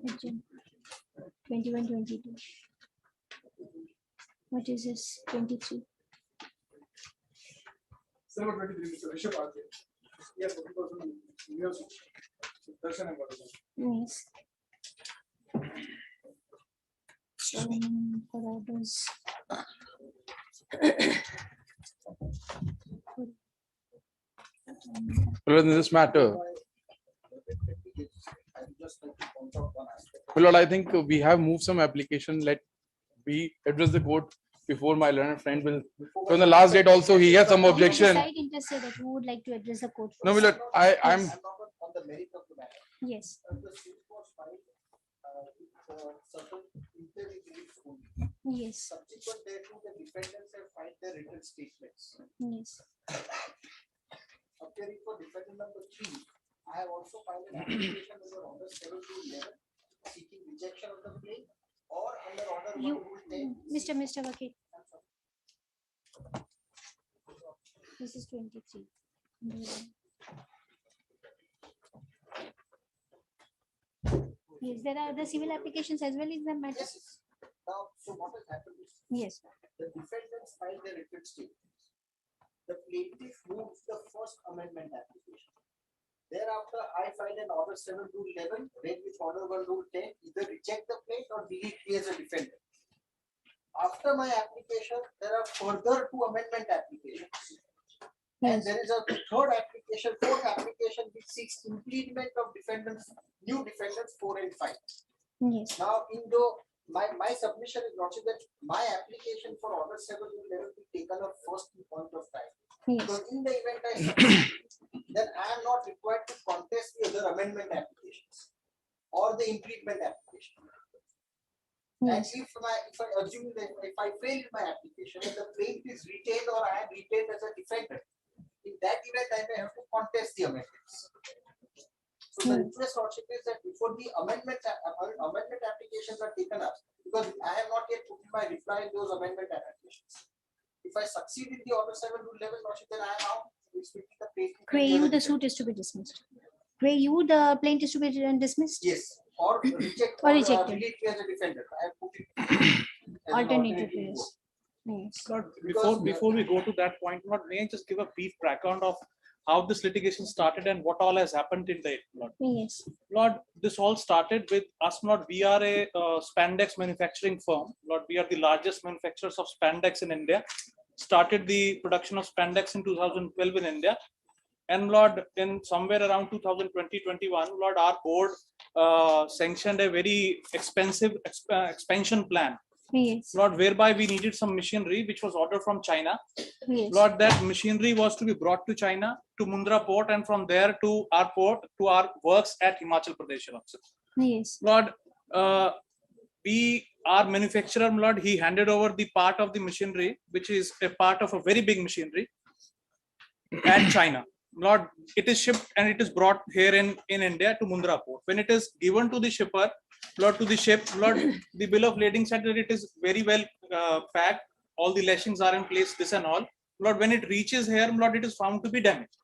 Agent 21, 22. What is this? 23. Yes. For orders. Well, in this matter, well, I think we have moved some application. Let we address the court before my learned friend will. So on the last date also, he has some objection. Side interested that who would like to address the court. No, first. well, I'm. Yes. On the merit of the matter. Yes. The suit was filed with certain intermediaries only. Yes. Subsequent thereto, the defendants have filed their written statements. Yes. Appearing for defendant number 3, I have also filed an application under order 7 to 11 seeking rejection of the claim or under order 1 You, rule 10. Mr. Vakil. This is 23. Yes, there are other civil applications as well in the matter. Yes. Now, so what has happened is Yes. the defendants filed their written statements. The plaintiff moved the first amendment application. Thereafter, I filed an order 7 rule 11, read with order 1 rule 10, either reject the plaint or delete me as a defendant. After my application, there are further 2 amendment applications. And there is a third application, fourth application which seeks implement of defendants, new defendants 4 and 5. Yes. Now, my submission is not that my application for order 7 will never be taken up first point of time. Yes. Because in the event I succeed, then I am not required to contest the other amendment applications or the implement application. Yes. And if I assume that if I fail in my application and the plaintiff is retained or I am retained as a defendant, in that event I may have to contest the amendments. So the request lordship is that before the amendment applications are taken up, because I have not yet put in my reply in those amendment applications. If I succeed in the order 7 rule 11 lordship, then I am out. The plaintiff. Pray you, the suit is to be dismissed. Pray you, the plaintiff is to be dismissed. Yes, or reject Or rejected. delete me as a defendant. I have put it as an Alternative. alternative Yes. Yes. Lord, before we go to that point, Lord, may I just give a brief background of how this litigation started and what all has happened in the Lord. Yes. Lord, this all started with us. Lord, we are a spandex manufacturing firm. Lord, we are the largest manufacturers of spandex in India. Started the production of spandex in 2012 in India. And Lord, in somewhere around 2020-21, Lord, our board sanctioned a very expensive expansion plan. Yes. Lord, whereby we needed some machinery which was ordered from China. Yes. Lord, that machinery was to be brought to China, to Mundra port, and from there to our port, to our works at Himachal Pradesh. Yes. Lord, our manufacturer, Lord, he handed over the part of the machinery, which is a part of a very big machinery at China. Lord, it is shipped and it is brought here in India to Mundra port. When it is given to the shipper, Lord, to the ship, Lord, the bill of lading said that it is very well packed. All the lashings are in place, this and all. Lord, when it reaches here, Lord, it is found to be damaged.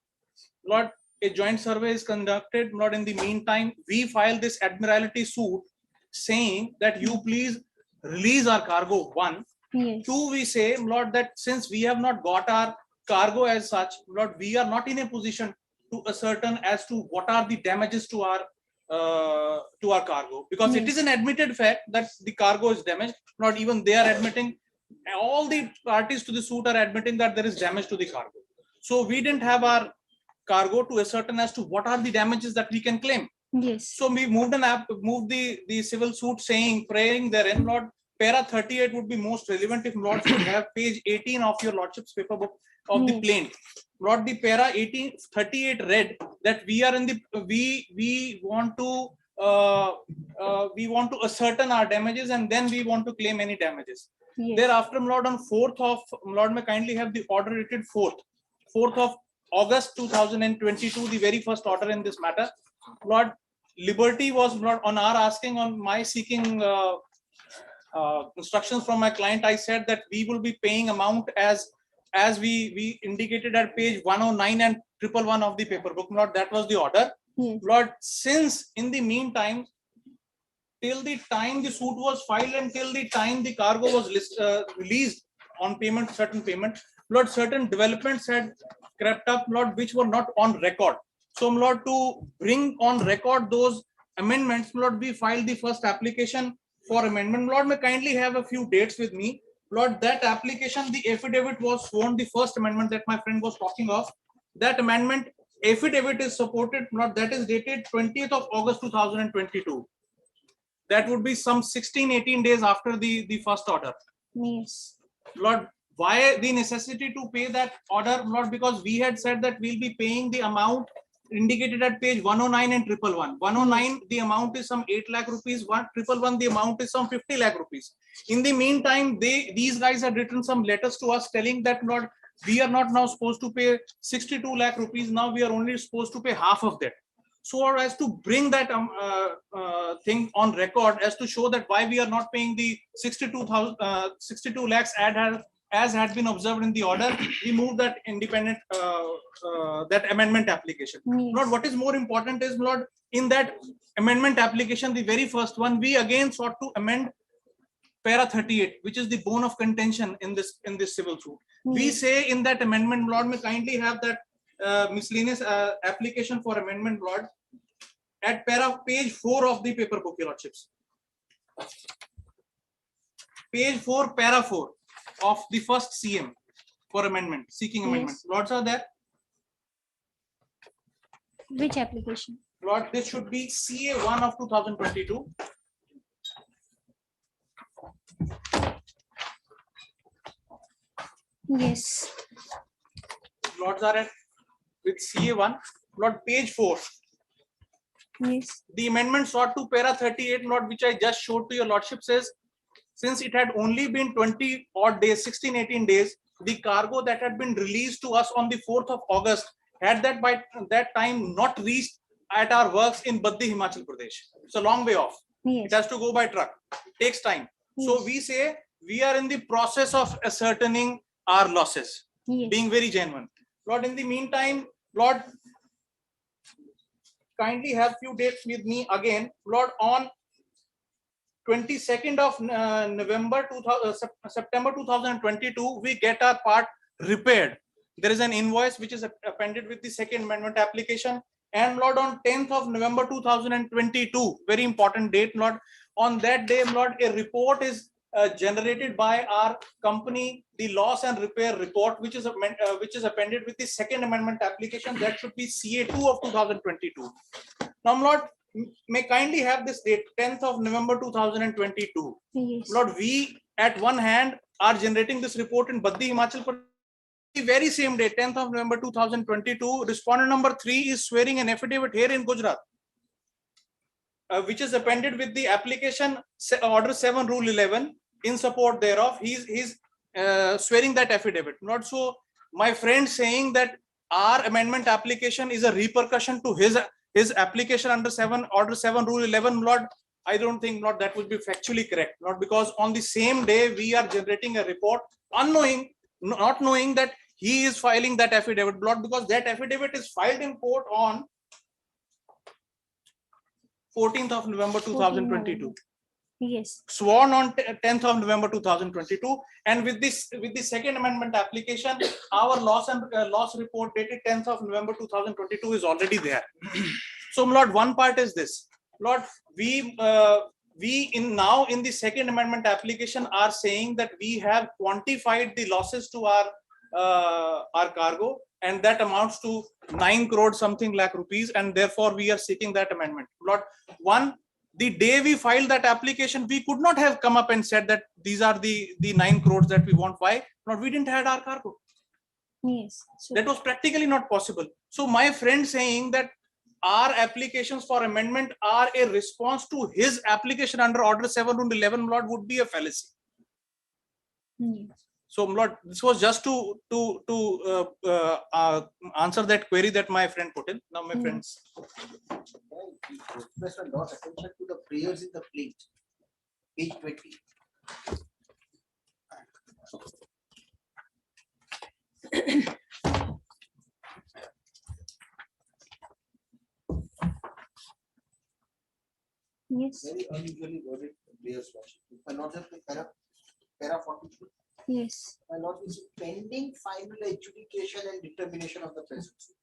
Lord, a joint survey is conducted. Lord, in the meantime, we file this Admiralty suit saying that you please release our cargo, 1. Yes. 2, we say, Lord, that since we have not got our cargo as such, Lord, we are not in a position to ascertain as to what are the damages to our cargo, because it is an admitted fact that the cargo is damaged. Not even they are admitting, all the parties to the suit are admitting that there is damage to the cargo. So we didn't have our cargo to ascertain as to what are the damages that we can claim. Yes. So we moved the civil suit saying, praying therein, Lord, para 38 would be most relevant if Lords would have page 18 of your Lordship's paper book of the plaint. Lord, the para 38 read that we are in the we want to ascertain our damages and then we want to claim any damages. Yes. Thereafter, Lord, on 4th of Lord, may kindly have the order dated 4th of August 2022, the very first order in this matter. Lord, liberty was not on our asking, on my seeking instructions from my client. I said that we will be paying amount as we indicated at page 109 and 111 of the paper book. Lord, that was the order. Yes. Lord, since in the meantime till the time the suit was filed and till the time the cargo was released on payment, certain payment, Lord, certain developments had crept up, Lord, which were not on record. So, Lord, to bring on record those amendments, Lord, we filed the first application for amendment. Lord, may kindly have a few dates with me. Lord, that application, the affidavit was sworn, the first amendment that my friend was talking of. That amendment affidavit is supported, Lord, that is dated 20th of August 2022. That would be some 16-18 days after the first order. Yes. Lord, why the necessity to pay that order? Lord, because we had said that we'll be paying the amount indicated at page 109 and 111. 109, the amount is some 8 lakh rupees. 111, the amount is some 50 lakh rupees. In the meantime, these guys had written some letters to us telling that, Lord, we are not now supposed to pay 62 lakh rupees. Now we are only supposed to pay half of that. So as to bring that thing on record, as to show that why we are not paying the 62 lakhs as had been observed in the order, we moved that independent that amendment application. Yes. Lord, what is more important is, Lord, in that amendment application, the very first one, we again sought to amend para 38, which is the bone of contention in this civil suit. We Yes. say in that amendment, Lord, may kindly have that miscellaneous application for amendment, Lord, at page 4 of the paper book, Your Lordships. Page 4, para 4 of the first CM for amendment, seeking amendment. Yes. Lords are there. Which application? Lord, this should be CA1 of 2022. Yes. Lords are at with CA1. Lord, page 4. Yes. The amendment sought to para 38, Lord, which I just showed to Your Lordship, says, since it had only been 20 odd days, 16-18 days, the cargo that had been released to us on the 4th of August had that by that time not reached at our works in Baddi, Himachal Pradesh. It's a long way off. Yes. It has to go by truck. It takes time. So Yes. we say we are in the process of ascertaining our losses, Yes. being very genuine. Lord, in the meantime, Lord, kindly have few dates with me again. Lord, on 22nd of September 2022, we get our part repaired. There is an invoice which is appended with the second amendment application. And Lord, on 10th of November 2022, very important date, Lord, on that day, Lord, a report is generated by our company, the loss and repair report, which is appended with the second amendment application. That should be CA2 of 2022. Now, Lord, may kindly have this date, 10th of November 2022. Yes. Lord, we at one hand are generating this report in Baddi, Himachal Pradesh. The very same day, 10th of November 2022, respondent number 3 is swearing an affidavit here in Gujrat, which is appended with the application order 7 rule 11 in support thereof. He's swearing that affidavit. Not so my friend saying that our amendment application is a repercussion to his application under order 7 rule 11. Lord, I don't think, Lord, that would be factually correct. Not because on the same day we are generating a report not knowing that he is filing that affidavit, Lord, because that affidavit is filed in court on 14th of November 2022. Yes. Sworn on 10th of November 2022, and with the second amendment application, our loss report dated 10th of November 2022 is already there. So, Lord, one part is this, Lord, we in the second amendment application are saying that we have quantified the losses to our cargo, and that amounts to 9 crore something lakh rupees, and therefore we are seeking that amendment. Lord, the day we filed that application, we could not have come up and said that these are the 9 crores that we want. Why? Not we didn't have our cargo. Yes. So, That was practically not possible. So my friend saying that our applications for amendment are a response to his application under order 7 rule 11, Lord, would be a fallacy. yes. So, Lord, this was just to answer that query that my friend put in. Now, my friends. Request a lot attention to the prayers in the plate, page 20. Yes. Very unusually worded layers. My lord has para 42. Yes. My lord is pending final adjudication and determination of the present suit.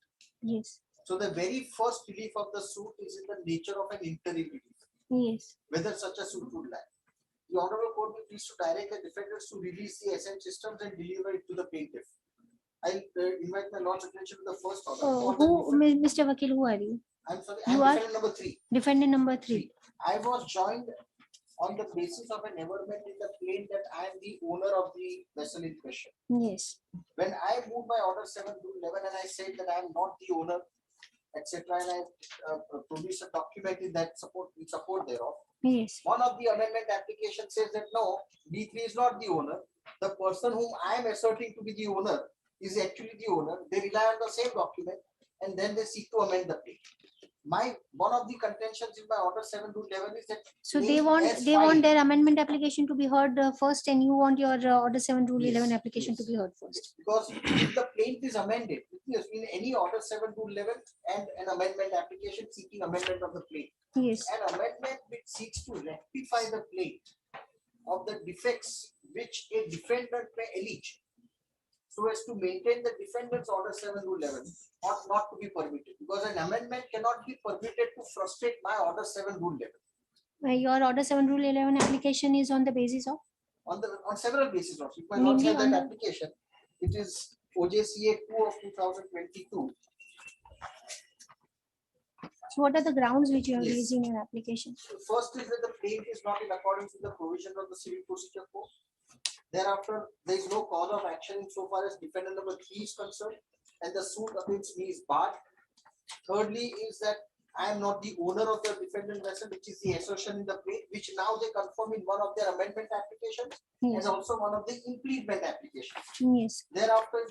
Yes. So the very first relief of the suit is in the nature of an interim relief, Yes. whether such a suit would lie. The Honorable Court will please to direct the defendants to release the SM systems and deliver it to the plaintiff. I invite my lord's attention to the first order. Oh, For the Mr. Vakil, who are you? I'm sorry, You I'm are? defendant number 3. Defendant number 3. I was joined on the basis of an averment in the claim that I am the owner of the vessel in question. Yes. When I moved my order 7 to 11 and I said that I am not the owner, etc., and I produced a document in support thereof. Yes. One of the amendment application says that no, B3 is not the owner. The person whom I am asserting to be the owner is actually the owner. They rely on the same document and then they seek to amend the plea. One of the contentions in my order 7 to 11 is that So claim as they want filed. their amendment application to be heard first, and you want your order 7 rule Yes, 11 application yes. to be heard first. Because if the plaint is amended, it means in any order 7 to 11 and an amendment application seeking amendment of the plaint. Yes. An amendment which seeks to rectify the plaint of the defects which a defendant may allege, so as to maintain the defendant's order 7 to 11 ought not to be permitted, because an amendment cannot be permitted to frustrate my order 7 rule 11 Your order 7 rule 11 application is on the basis of? on several bases. Also, if my Mainly lord has on that the- application, it is OJCA 2 of 2022. So what are the grounds which you have Yes. raised in your application? First is that the plaint is not in accordance with the provision of the Civil Procedure Code. Thereafter, there is no cause of action insofar as defendant number 3 is concerned, and the suit against me is barred. Thirdly, is that I am not the owner of the defendant vessel, which is the assertion in the plaint, which now they confirm in one of their amendment applications Yes. and also one of the impleadment applications. Yes. Thereafter,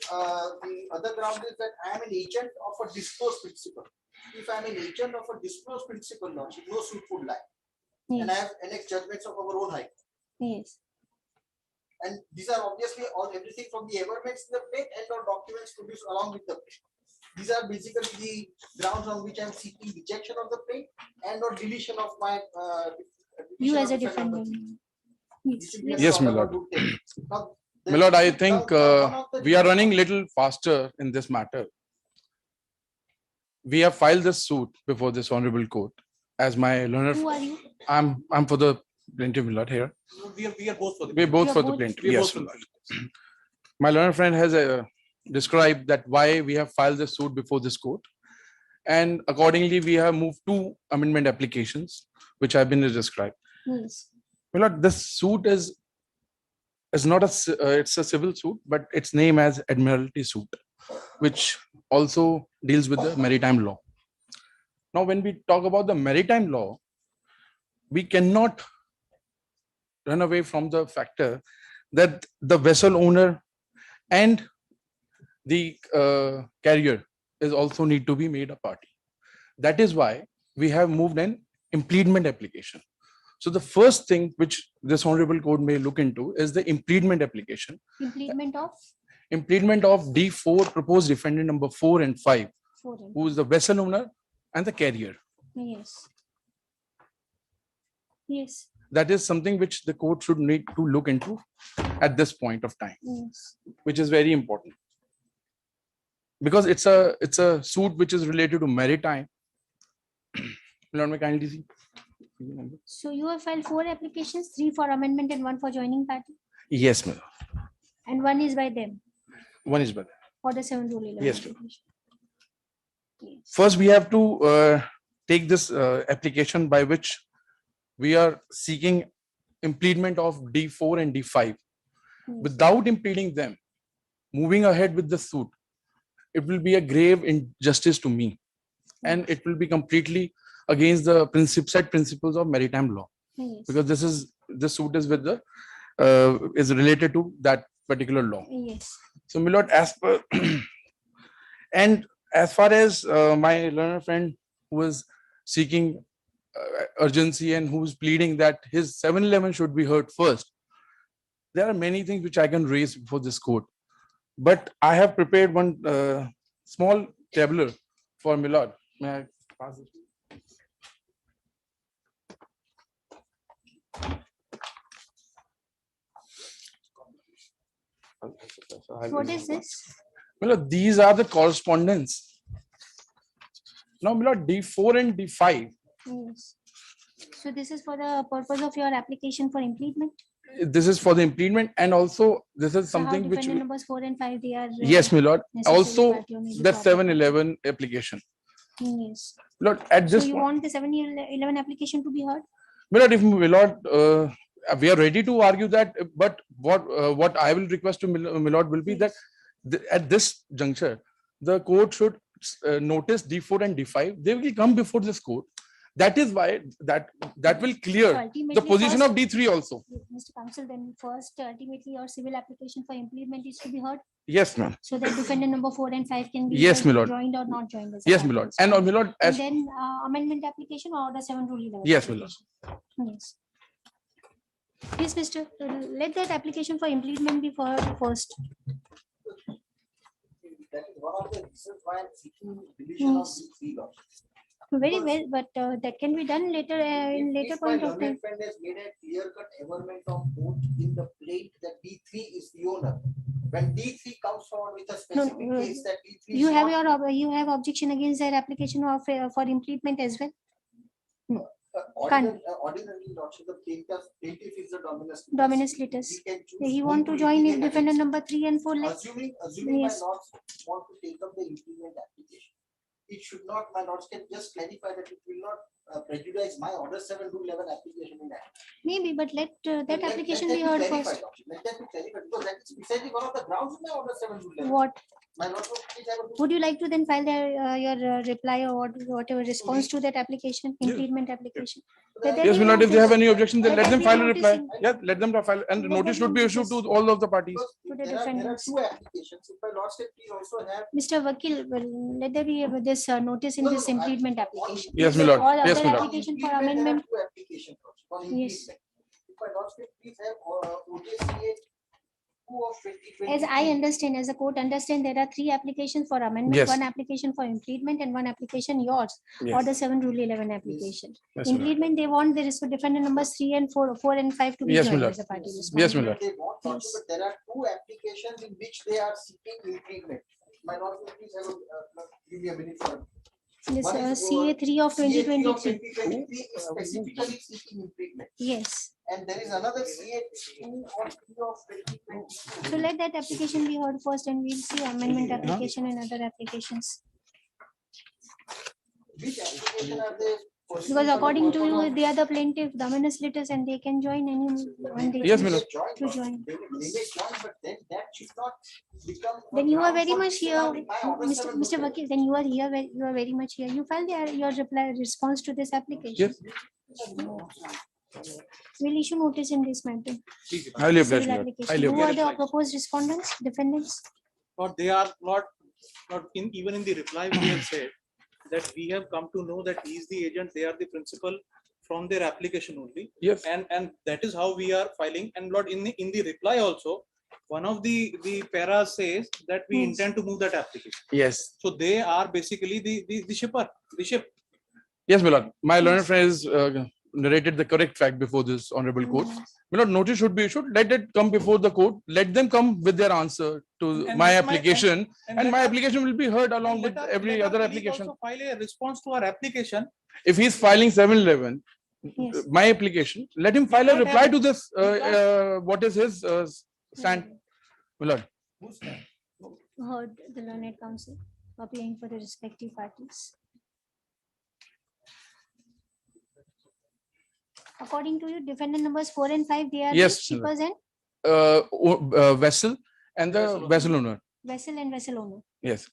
the other ground is that I am an agent of a disclosed principle. If I am an agent of a disclosed principle, Lordship, no suit would lie. And I Yes. have annexed judgments of our own high. Yes. And these are obviously all everything from the averments in the plaint and or documents produced along with the plaint. These are basically the grounds on which I am seeking rejection of the plaint and or deletion of my. You deletion as a of defendant number defendant. 3. Yes. This will be Yes. under Yes, my order lord. number 10. Now, the- My lord, I now, think one of the we are reasons- running little faster in this matter. We have filed this suit before this honorable court. As my learner, Who are you? I'm for the plaintiff, my lord, here. We are both for the. We're both You are for the both- plaintiff. We are Yes, both my for lord. the. My learned friend has described that why we have filed this suit before this court, and accordingly we have moved 2 amendment applications which have been described. Yes. My lord, this suit is not it's a civil suit, but its name as Admiralty suit, which also deals with the maritime law. Now, when we talk about the maritime law, we cannot run away from the factor that the vessel owner and the carrier is also need to be made a party. That is why we have moved an impleadment application. So the first thing which this honorable court may look into is the impleadment application. Impleadment of Impleadment of D4 proposed defendant number 4 and 5, foreign. who is the vessel owner and the carrier. Yes. Yes. That is something which the court should need to look into at this point of time, Yes. which is very important. Because it's a suit which is related to maritime. Lord, may kindly see. So you have filed 4 applications, 3 for amendment and 1 for joining party, Yes, ma'am. and 1 is by them One is better. for the 7 rule 11. Yes, ma'am. application. Yes. First, we have to take this application by which we are seeking impleadment of D4 and D5. Yes. Without impeding them, moving ahead with the suit, it will be a grave injustice to me, and it will be completely against the set principles of maritime law, Yes. because this suit is with the is related to that particular law. Yes. So, my lord, as per and as far as my learner friend who is seeking urgency and who is pleading that his 711 should be heard first, there are many things which I can raise before this court, but I have prepared one small tabular for my lord. May I pass it? What is this? My lord, these are the correspondence. Now, my lord, D4 and D5. Yes. So this is for the purpose of your application for implement. This is for the implement, and also this is So how something which. dependent numbers 4 and 5 they are. Yes, my lord. necessary Also, part you need to the copy. 711 application. Yes. Lord, at So this you point, want the 711 application to be heard? my lord, if my lord, we are ready to argue that, but what I will request to my lord will be that at this juncture, the court should notice D4 and D5. They will come before this court. That is why that will So clear the ultimately position first- of D3 also. Mr. Counsel, then first ultimately your civil application for implement is to be heard. Yes, ma'am. So that defendant number 4 and 5 can be Yes, my lord. joined or not joined. As a Yes, my party lord. as And well. my lord, And as then amendment application or the 7 rule 11. Yes, my lord. application. Yes. Yes, Mr. Let that application for implement be heard first. That is one of the reasons why I'm seeking deletion of Yes. D3 law. Very well, but that can be done later in later If my point of time. learned friend has made a clear-cut averment of both in the plate that D3 is the owner. When D3 comes forward with a specific case that D3 is You have not, you have objection against that application of for implement as well. ordinarily lordship, the plaintiff is the dominus. Dominus litis. He can choose He whom want to to join in litigate defendant against. number 3 and 4. Like, Assuming Yes. my lords want to take up the implement application, it should not, my lords can just clarify that it will not prejudice my order 7 to 11 application in that. maybe, but let that Let application that be heard clarified, first. lordship. Let that be clarified, because that is precisely one of the grounds in my order 7 to 11. What My lords will please have a look. would you like to then file your reply or whatever response to that application, implement application? Let there yes, be my lord, if they notice. have any objection, then Let let there them be file a notice reply. in- Yeah, let them file, and Let notice them should be issued notice. to all of the parties. Because To the there are defendants. 2 applications. If my lords can please also have. Mr. Vakil, well, let there be this notice in No, no, this no, implement on application. Yes, my lord. All Yes, other my lord. application for Implement, there are amendment. 2 applications, lordship, on Yes. implement. If my lords can please have OJCA 2 of 2020. As I understand, as a court understand, there are 3 applications for amendment, Yes. 1 application for implement and 1 application yours, or the 7 rule 11 application. Yes, my lord. Implement, they want the defendant numbers 3 and 4 and 5 to be Yes, my joined lord. as a party. Yes, my lord. They want, lordship, Yes. but there are 2 applications in which they are seeking implement. My lord, will please have a, give me a minute for. This One is, CA 3 of CA 3 of 2023. 2023 is specifically seeking implement. Yes. And there is another CA 2 or 3 of 2022. So let that application be heard first and we'll see amendment application and other applications. Which application are they? pursuing Because for the according to purpose you, of- they are the plaintiff, dominus litis, and they can join any when they Yes, choose my They lord. may to join. They may join, but then that should not become. a Then you are ground very for much here, disallowing my order Mr. 7 Mr. to 11. Vakil, then you are here, you are very much here. You file your reply response to this application. Yes, We'll issue notice in this matter. highly obliged, Civil my lord. application. Highly Who are obliged. the proposed respondents, defendants? Or they are not in, even in the reply we have said that we have come to know that he is the agent, they are the principal from their application only. Yes. And that is how we are filing. And Lord, in the reply also, one of the paras says that we Yes. intend to move that application. Yes. So they are basically the shipper, the ship. Yes, my lord. My learned friend has narrated the correct fact before this honorable court. My lord, notice should be issued. Let it come before the court. Let them come with their answer to And my let my- application, and let my our- application will be heard along and with let our- every let our other colleague application. also file a response to our application. If he's filing 711, Yes. my application, let him file a can't reply have- to this. can't- What is his stand? My lord. Who's that? Heard the learned counsel appearing for the respective parties. According to you, defendant numbers 4 and 5, they are the Yes, shippers and Vessel and the vessel owner. vessel and vessel owner. Yes.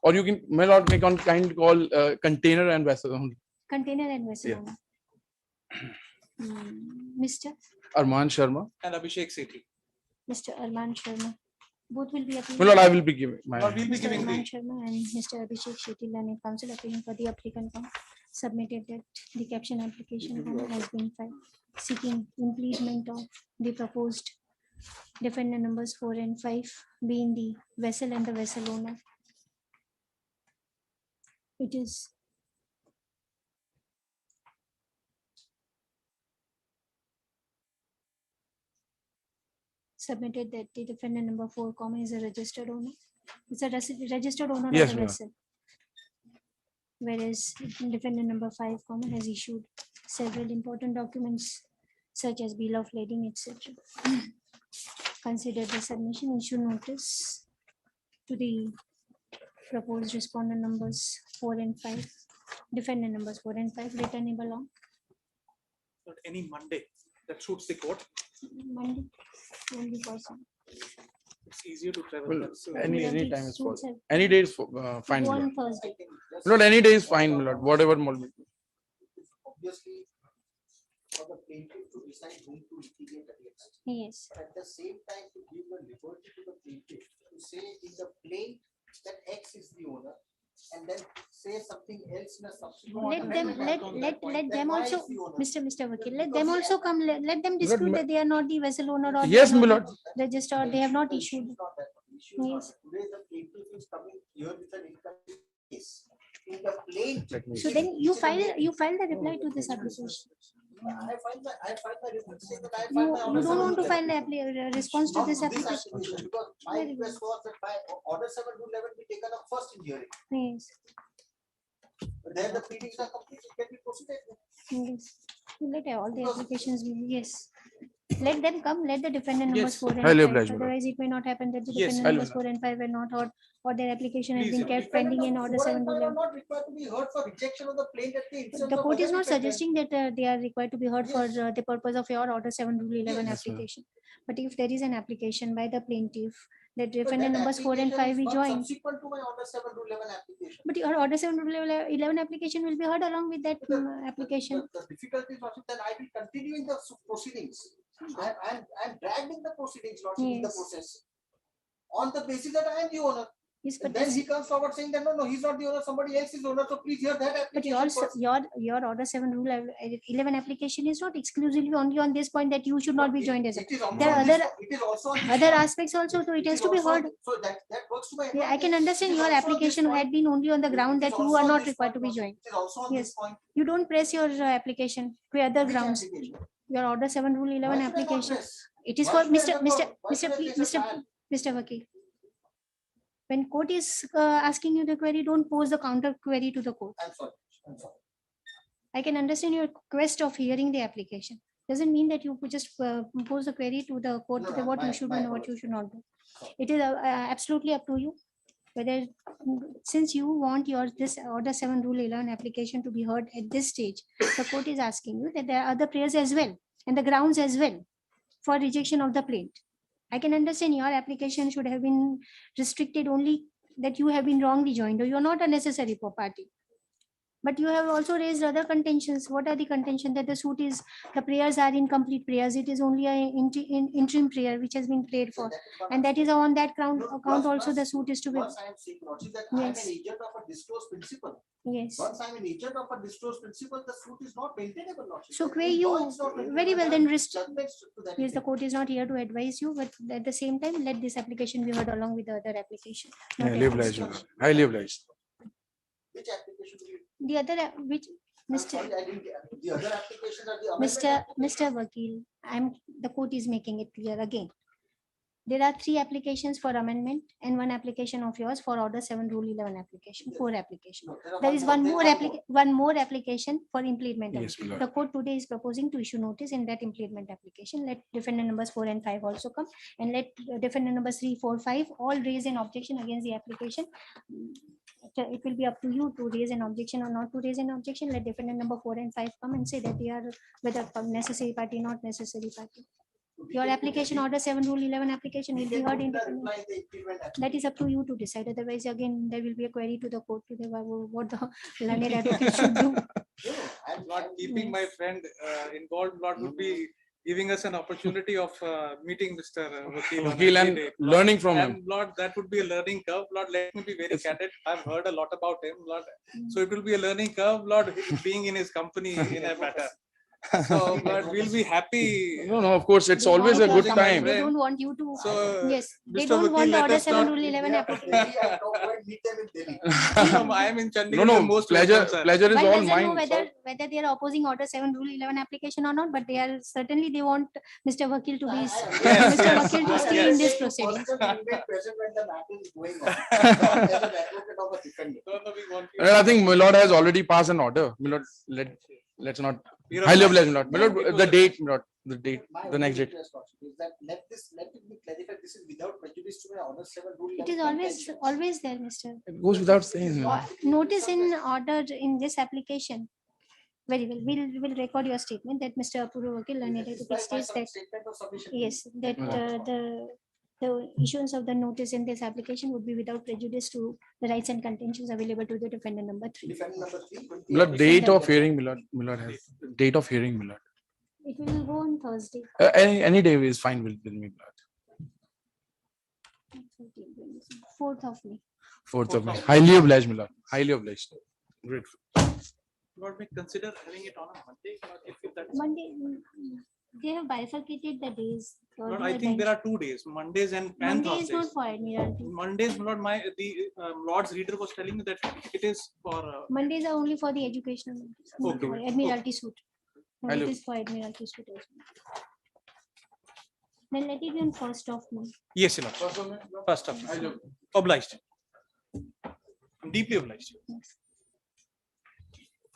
Or you can, my lord, make on kind call container and vessel only. Container and vessel Yeah. owner. Mr. Arman Sharma. And Abhishek Sethi. Mr. Arman Sharma. Both will be appealing. My lord, I will be giving my. Lord, we'll be Mr. giving Arman the Sharma and Mr. Abhishek Shetty learned counsel appealing for the applicant form submitted that the caption application form has been filed seeking implement of the proposed defendant numbers 4 and 5 being the vessel and the vessel owner. It is submitted that the defendant number 4, is a registered owner. It's a registered owner Yes, of the ma'am. vessel. Whereas defendant number 5, has issued several important documents such as bill of lading, etc. Consider the submission, issue notice to the proposed respondent numbers 4 and 5, defendant numbers 4 and 5, returnable on Not any Monday that suits the court. Monday, only person. It's easier to travel. Well, That's, any time is Suits fine. have Any day is fine, my lord. one Thursday. Lord, any day is fine, my lord. Whatever, my lord. Obviously, for the plaintiff to decide whom to litigate against. Yes. But at the same time, to give the liberty to the plaintiff to say in the plaint that X is the owner, and then say something else in a subsequent. Let them amendment on that point, let then them why also, is the owner? Mr. Vakil, let Because them he also has- come, let them dispute ma- that they are not the vessel owner or Yes, they are my not lord. registered, they have not The issue issued. is not that one. The issue is not Yes. that. Today the plaintiff is coming here with an incomplete case. In the plaint. Let me So see. then you file the reply to this application. I find my reference saying that I You, find my you order don't want to 7 file the response to not this to this application. application, because my Very good. request was that my order 7 rule 11 be taken up first in hearing. Yes. But then the pleadings are complete, it can be proceeded. Yes. Let all the applications be, yes. Let them come, let the defendant numbers Yes. 4 and Highly 5. obliged, madam. Otherwise, it may not happen that the Yes, defendant highly numbers 4 and 5 were not heard, or their application has Please, been kept Defendant pending in number order 4 7 and to 5 are 11. not required to be heard for rejection of the plaint at the instance The of court is other not defendant. suggesting that they are required to be heard for Yes. the purpose of your order 7 rule 11 Yes, ma'am. application. But if there is an application by the plaintiff that But defendant that numbers 4 and application 5 is be not joined, subsequent to my order 7 rule 11 application. but your order 7 rule 11 application will be heard along with that application. The difficulty is also that I will continue in the proceedings. I'm dragged in the proceedings, not in the Yes. process. On the basis that I am the owner. Yes, And but then this, he comes forward saying that no, he's not the owner, somebody else is owner, so please hear that but application first. your order 7 rule 11 application is not exclusively only on this point that you should not be joined as a. It is also There are on this other- point. It is also on this Other point. aspects also, so it has is to be also on- heard. So that works to my Yeah, I can advantage. understand It is your also on this application point. had been only on the ground It is that you also are on not this required to point, be also. joined. It is also on Yes. this point. You don't press your application to other Which grounds. application? Your order 7 rule 11 Why should I not application. press? It is Why for should I Mr. have Mr. a- why Mr. should I Please, place a Mr. trial? Mr. Vakil. When court is asking you the query, don't pose the counter query to the court. I'm sorry. I'm sorry. I can understand your quest of hearing the application. Doesn't mean that you could just pose the query to the court No, to no, what you my- should do my and what you apologies. should not do. It is absolutely up to you. Whether, since you want your this order 7 rule 11 application to be heard at this stage, the court is asking you that there are other prayers as well and the grounds as well for rejection of the plaint. I can understand your application should have been restricted only that you have been wrongly joined or you are not a necessary party. But you have also raised other contentions. What are the contention that the suit is, the prayers are incomplete prayers. It is only an interim prayer which has been prayed for. That is what And I'm that is saying. on that ground No, account plus- also the plus- suit is to be. plus I am saying, Lordship, that I am Yes. an agent of a disclosed principle. Yes. Once I am an agent of a disclosed principle, the suit is not maintainable, Lordship. So The where law you, is not maintainable. very well There then are rest. judgments to that Yes, the effect. court is not here to advise you, but at the same time, let this application be heard along with the other application. not Highly at this obliged, stage. madam. Highly obliged. Which application do you? The other, which, I'm Mr. sorry, I didn't get. The other application are the amendment Mr. application. Vakil, the court is making it clear again. There are 3 applications for amendment and 1 application of yours for order 7 rule 11 application, 4 application. No, are There is one more there's one more application for implement. Yes, my lord. The court today is proposing to issue notice in that implement application. Let defendant numbers 4 and 5 also come, and let defendant numbers 3, 4, 5 all raise an objection against the application. It will be up to you to raise an objection or not to raise an objection. Let defendant number 4 and 5 come and say that they are whether necessary party, not necessary party. Your application order 7 rule 11 application will be heard independently. Reply the implement application. That is up to you to decide. Otherwise, again, there will be a query to the court to the what the learned advocate should do. No, I'm Lord, keeping my friend involved, Lord, would be giving us an opportunity of meeting Mr. Vakil. on Vakil every and day. learning from him. And Lord, that would be a learning curve. Lord, let me be very Yes. candid. I've heard a lot about him, Lord. So it will be a learning curve, Lord, being in his company in a matter. So, but we'll be happy. No, no, of course, it's They always a want good your- time. They don't want you to, So, yes, they Mr. don't Vakil, want the let order us 7 not- rule 11 Yeah, application. Delhi, I don't go and meet them in Delhi. I am in Chandigarh. No, the no, most pleasure, welcome, sir. pleasure is One all doesn't know mine. whether they are opposing order 7 rule 11 application or not, but they are certainly they want Mr. Vakil to be Yes, Mr. yes, Vakil to yes, stay yes. in this proceeding. Person remain present when the matter is going on, not as an advocate of a defendant. No, no, we want you Well, I to- think Milord has already passed an order. Milord, let's not. We're Highly obliged. obliged, Milord. Milord, It was the a- date, Milord, the date, My the next only date. request also is that let it be clarified, this is without prejudice to my order 7 rule. It is 11 always contentions. there, Mr. It goes without saying. Milord. Notice in order in this application. Very well. We'll record your statement that Mr. Apurva Vakil This Learned is my states that statement of submission. yes, that the issuance of the notice in this application would be without prejudice to the rights and contentions available to the defendant number 3. Defendant number 3. Milord, date of hearing, Milord. Milord has date of hearing, Milord. It will go on Thursday. Any day is fine with me, Milord. 4th of May. 4th of May. Highly obliged, Milord. Highly obliged. Grateful. Lord, may consider having it on a Monday. If that's, Monday, they have bifurcated the days. Lord, I think there are 2 days, Mondays and Monday is not Thursdays. for Admiralty. Mondays, Lord, the Lord's reader was telling me that it is for. Mondays are only for the educational, not Okay. for Admiralty suit. And Hello. it is for Admiralty suit as well. Then let it be on 1st of May. Yes, Lord. First of all. Obliged. I'm deeply obliged. Yes.